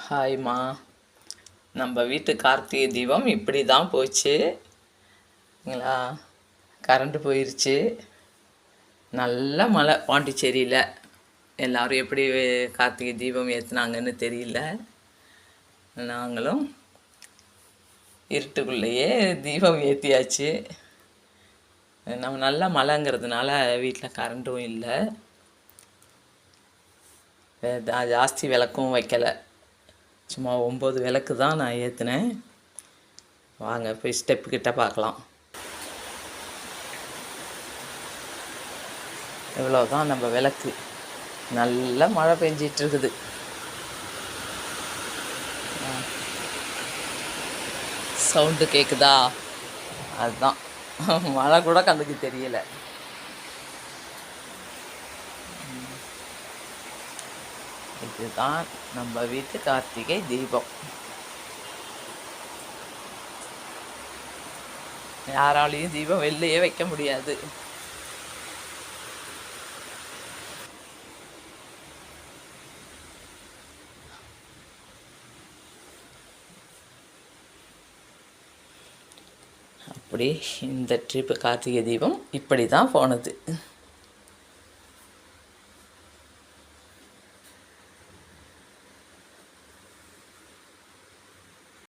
ஹாய்மா. நம்ம வீட்டு கார்த்திகை தீபம் இப்படி தான் போச்சுங்களா. கரண்ட்டு போயிடுச்சு. நல்ல மழை பாண்டிச்சேரியில். எல்லோரும் எப்படி கார்த்திகை தீபம் ஏற்றுனாங்கன்னு தெரியல. நாங்களும் இருட்டுக்குள்ளேயே தீபம் ஏற்றியாச்சு. நம்ம நல்ல மழைங்கிறதுனால வீட்டில் கரண்ட்டும் இல்லை. ஜாஸ்தி விளக்கும் வைக்கலை. சும்மா 9 விளக்கு தான் நான் ஏற்றினேன். வாங்க போய் ஸ்டெப்புக்கிட்ட பார்க்கலாம். இவ்வளோதான் நம்ம விளக்கு. நல்ல மழை பெஞ்சிட்ருக்குது. சவுண்டு கேட்குதா? அதுதான் மழை கூட கண்ணுக்கு தெரியலை. இதுதான் நம்ம வீட்டு கார்த்திகை தீபம். யாராலையும் தீபம் வெளிலையே வைக்க முடியாது. அப்படி இந்த ட்ரிப்பு கார்த்திகை தீபம் இப்படி தான் போனது.